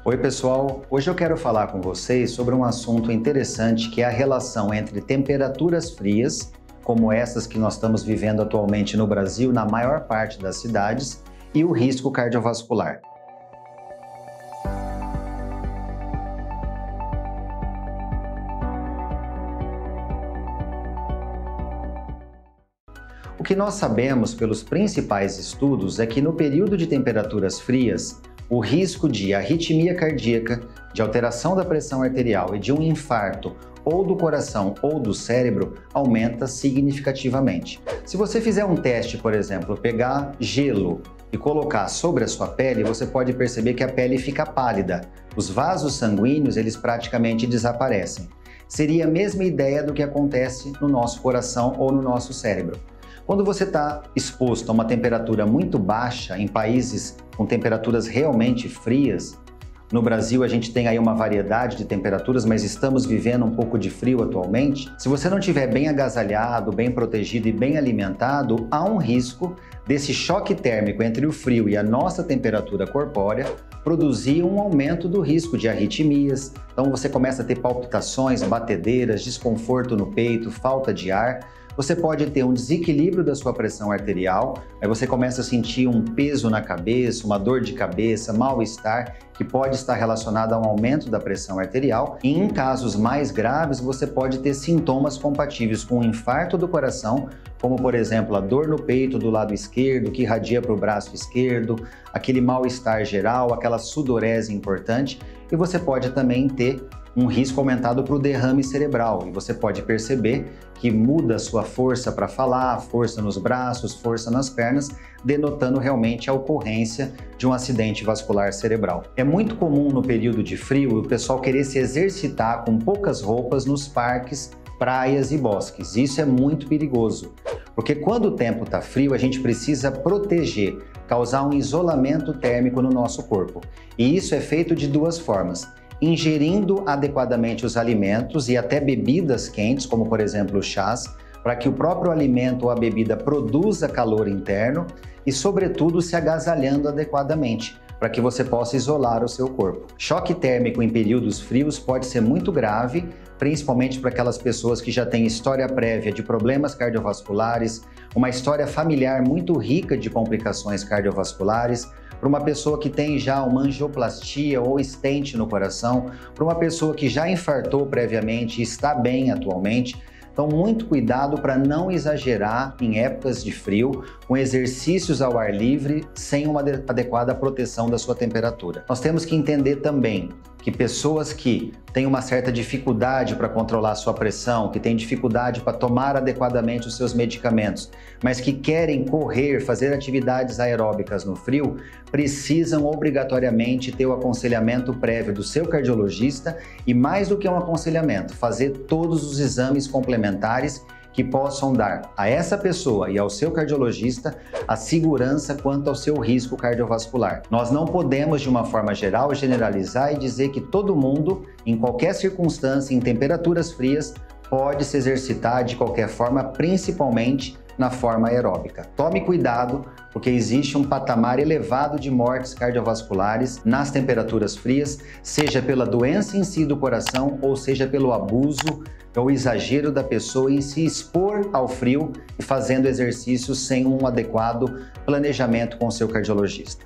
Oi pessoal, hoje eu quero falar com vocês sobre um assunto interessante que é a relação entre temperaturas frias, como essas que nós estamos vivendo atualmente no Brasil na maior parte das cidades, e o risco cardiovascular. O que nós sabemos pelos principais estudos é que no período de temperaturas frias, o risco de arritmia cardíaca, de alteração da pressão arterial e de um infarto ou do coração ou do cérebro aumenta significativamente. Se você fizer um teste, por exemplo, pegar gelo e colocar sobre a sua pele, você pode perceber que a pele fica pálida. Os vasos sanguíneos, eles praticamente desaparecem. Seria a mesma ideia do que acontece no nosso coração ou no nosso cérebro. Quando você está exposto a uma temperatura muito baixa em países com temperaturas realmente frias, no Brasil a gente tem aí uma variedade de temperaturas, mas estamos vivendo um pouco de frio atualmente. Se você não estiver bem agasalhado, bem protegido e bem alimentado, há um risco desse choque térmico entre o frio e a nossa temperatura corpórea produzir um aumento do risco de arritmias. Então você começa a ter palpitações, batedeiras, desconforto no peito, falta de ar. Você pode ter um desequilíbrio da sua pressão arterial, aí você começa a sentir um peso na cabeça, uma dor de cabeça, mal-estar, que pode estar relacionado a um aumento da pressão arterial. E em casos mais graves, você pode ter sintomas compatíveis com um infarto do coração, como por exemplo a dor no peito do lado esquerdo, que irradia para o braço esquerdo, aquele mal-estar geral, aquela sudorese importante, e você pode também ter um risco aumentado para o derrame cerebral, e você pode perceber que muda a sua força para falar, força nos braços, força nas pernas, denotando realmente a ocorrência de um acidente vascular cerebral. É muito comum no período de frio o pessoal querer se exercitar com poucas roupas nos parques, praias e bosques. Isso é muito perigoso, porque quando o tempo está frio a gente precisa proteger, causar um isolamento térmico no nosso corpo. E isso é feito de duas formas: ingerindo adequadamente os alimentos e até bebidas quentes, como por exemplo chás, para que o próprio alimento ou a bebida produza calor interno e, sobretudo, se agasalhando adequadamente, para que você possa isolar o seu corpo. Choque térmico em períodos frios pode ser muito grave, principalmente para aquelas pessoas que já têm história prévia de problemas cardiovasculares, uma história familiar muito rica de complicações cardiovasculares, para uma pessoa que tem já uma angioplastia ou stent no coração, para uma pessoa que já infartou previamente e está bem atualmente. Então, muito cuidado para não exagerar em épocas de frio, com exercícios ao ar livre, sem uma adequada proteção da sua temperatura. Nós temos que entender também que pessoas que têm uma certa dificuldade para controlar a sua pressão, que têm dificuldade para tomar adequadamente os seus medicamentos, mas que querem correr, fazer atividades aeróbicas no frio, precisam obrigatoriamente ter o aconselhamento prévio do seu cardiologista e, mais do que um aconselhamento, fazer todos os exames complementares que possam dar a essa pessoa e ao seu cardiologista a segurança quanto ao seu risco cardiovascular. Nós não podemos, de uma forma geral, generalizar e dizer que todo mundo, em qualquer circunstância, em temperaturas frias, pode se exercitar de qualquer forma, principalmente na forma aeróbica. Tome cuidado, porque existe um patamar elevado de mortes cardiovasculares nas temperaturas frias, seja pela doença em si do coração, ou seja pelo abuso ou exagero da pessoa em se expor ao frio e fazendo exercícios sem um adequado planejamento com o seu cardiologista.